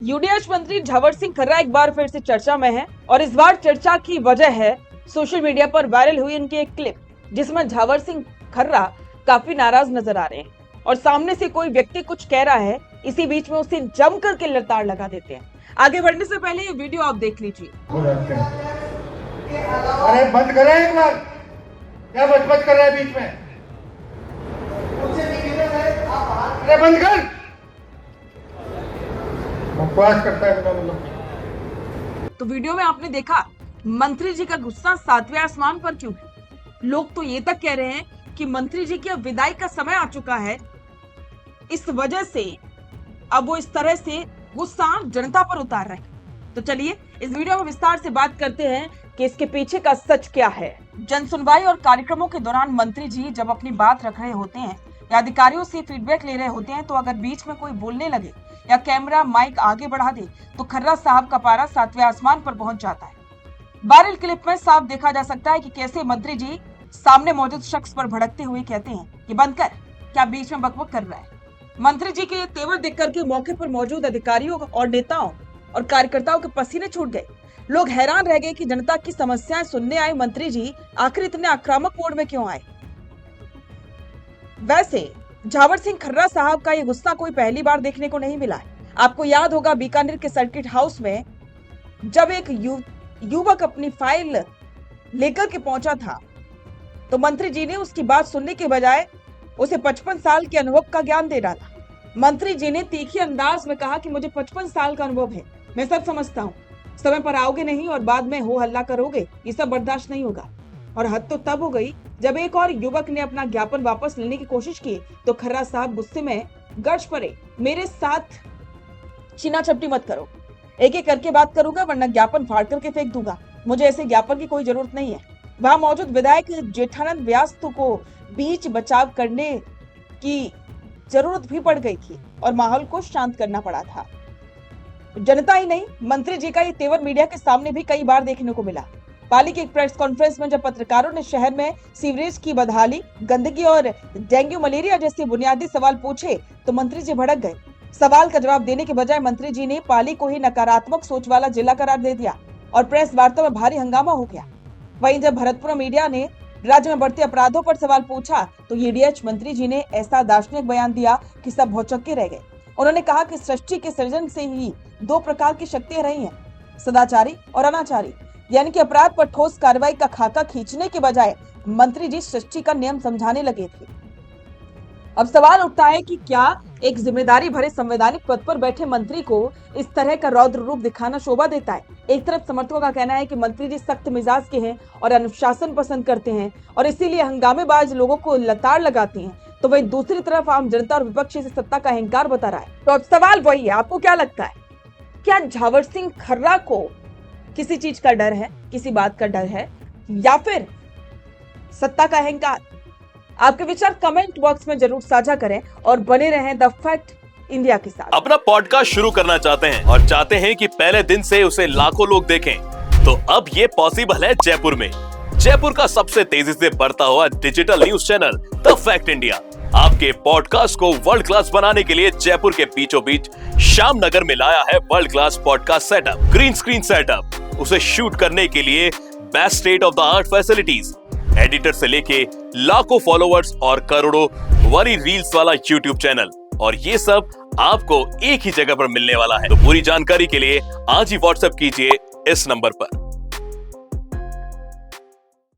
UDH मंत्री झावर सिंह खर्रा एक बार फिर से चर्चा में है और इस बार चर्चा की वजह है सोशल मीडिया पर वायरल हुई उनकी एक क्लिप, जिसमें झावर सिंह खर्रा काफी नाराज नजर आ रहे हैं और सामने से कोई व्यक्ति कुछ कह रहा है, इसी बीच में उसे जम करके लताड़ लगा देते हैं। आगे बढ़ने से पहले ये वीडियो आप देख लीजिए। अरे बंद करें एक बार, क्या बच कर रहा है बीच में? अरे बंद कर, बकवास करता है बिना मतलब। तो वीडियो में आपने देखा मंत्री जी का गुस्सा सातवें आसमान पर क्यों है। लोग तो ये तक कह रहे हैं कि मंत्री जी की अब विदाई का समय आ चुका है, इस वजह से अब वो इस तरह से गुस्सा जनता पर उतार रहे हैं। तो चलिए इस वीडियो में विस्तार से बात करते हैं कि इसके पीछे का सच क्या है। जन सुनवाई और कार्यक्रमों के दौरान मंत्री जी जब अपनी बात रख रहे होते हैं या अधिकारियों से फीडबैक ले रहे होते हैं, तो अगर बीच में कोई बोलने लगे या कैमरा माइक आगे बढ़ा दे तो खर्रा साहब का पारा सातवें आसमान पर पहुंच जाता है। वायरल क्लिप में साफ देखा जा सकता है कि कैसे मंत्री जी सामने मौजूद शख्स पर भड़कते हुए कहते हैं कि बंद कर, क्या बीच में बकबक कर रहा है। मंत्री जी के तेवर देखकर के मौके पर मौजूद अधिकारियों और नेताओं और कार्यकर्ताओं के पसीने छूट गए। लोग हैरान रह गए कि जनता की समस्याएं सुनने आए मंत्री जी आखिर इतने आक्रामक मोड में क्यों आए। वैसे झावर सिंह खर्रा साहब का ये गुस्सा कोई पहली बार देखने को नहीं मिला है। आपको याद होगा बीकानेर के सर्किट हाउस में जब एक युवक अपनी फाइल लेकर के पहुंचा था, तो मंत्री जी ने उसकी बात सुनने के बजाय उसे 55 साल के अनुभव का ज्ञान दे रहा था। मंत्री जी ने तीखी अंदाज में कहा कि मुझे 55 साल का अनुभव है, मैं सब समझता हूँ, समय पर आओगे नहीं और बाद में हो हल्ला करोगे, ये सब बर्दाश्त नहीं होगा। और हद तो तब हो गई जब एक और युवक ने अपना ज्ञापन वापस लेने की कोशिश की तो खर्रा साहब गुस्से में गर्ज पड़े, मेरे साथ छीना झपटी मत करो, एक एक करके बात करूंगा वरना ज्ञापन फाड़ करके फेंक दूंगा, मुझे ऐसे ज्ञापन की कोई जरूरत नहीं है। वहां मौजूद विधायक जेठानंद व्यास को बीच बचाव करने की जरूरत भी पड़ गई थी और माहौल को शांत करना पड़ा था। जनता ही नहीं, मंत्री जी का ये तेवर मीडिया के सामने भी कई बार देखने को मिला। पाली की एक प्रेस कॉन्फ्रेंस में जब पत्रकारों ने शहर में सीवरेज की बदहाली, गंदगी और डेंगू मलेरिया जैसे बुनियादी सवाल पूछे तो मंत्री जी भड़क गए। सवाल का जवाब देने के बजाय मंत्री जी ने पाली को ही नकारात्मक सोच वाला जिला करार दे दिया और प्रेस वार्ता में भारी हंगामा हो गया। वहीं जब भरतपुर मीडिया ने राज्य में बढ़ते अपराधों पर सवाल पूछा तो यूडीएच मंत्री जी ने ऐसा दार्शनिक बयान दिया कि सब भौचक्के रह गए। उन्होंने कहा कि सृष्टि के सृजन से ही दो प्रकार की शक्तियां रही हैं, सदाचारी और अनाचारी, यानी कि अपराध पर ठोस कार्रवाई का खाका खींचने के बजाय मंत्री जी सृष्टि का नियम समझाने लगे थे। अब सवाल उठता है कि क्या एक जिम्मेदारी भरे संवैधानिक पद पर बैठे मंत्री को इस तरह का रौद्र रूप दिखाना शोभा देता है। एक तरफ समर्थकों का कहना है कि मंत्री जी सख्त मिजाज के हैं और अनुशासन पसंद करते हैं और इसीलिए हंगामेबाज लोगों को लताड़ लगाते हैं, तो वहीं दूसरी तरफ आम जनता और विपक्ष इसे सत्ता का अहंकार बता रहा है। तो अब सवाल वही है, आपको क्या लगता है, क्या झावर सिंह खर्रा को किसी चीज का डर है, किसी बात का डर है, या फिर सत्ता का अहंकार? आपके विचार कमेंट बॉक्स में जरूर साझा करें और बने रहें द फैक्ट इंडिया के साथ। अपना पॉडकास्ट शुरू करना चाहते हैं और चाहते हैं कि पहले दिन से उसे लाखों लोग देखें, तो अब ये पॉसिबल है जयपुर में। जयपुर का सबसे तेजी से बढ़ता हुआ digital news channel the fact India आपके पॉडकास्ट को वर्ल्ड क्लास बनाने के लिए जयपुर के बीचों बीच श्याम नगर में लाया है world class podcast setup, green screen setup, उसे शूट करने के लिए best state of the art facilities, editor से लेके लाखों फॉलोअर्स और करोड़ों वाली रील्स वाला यूट्यूब चैनल, और ये सब आपको एक ही जगह पर मिलने वाला है। तो पूरी जानकारी के लिए आज ही व्हाट्सएप कीजिए इस नंबर पर।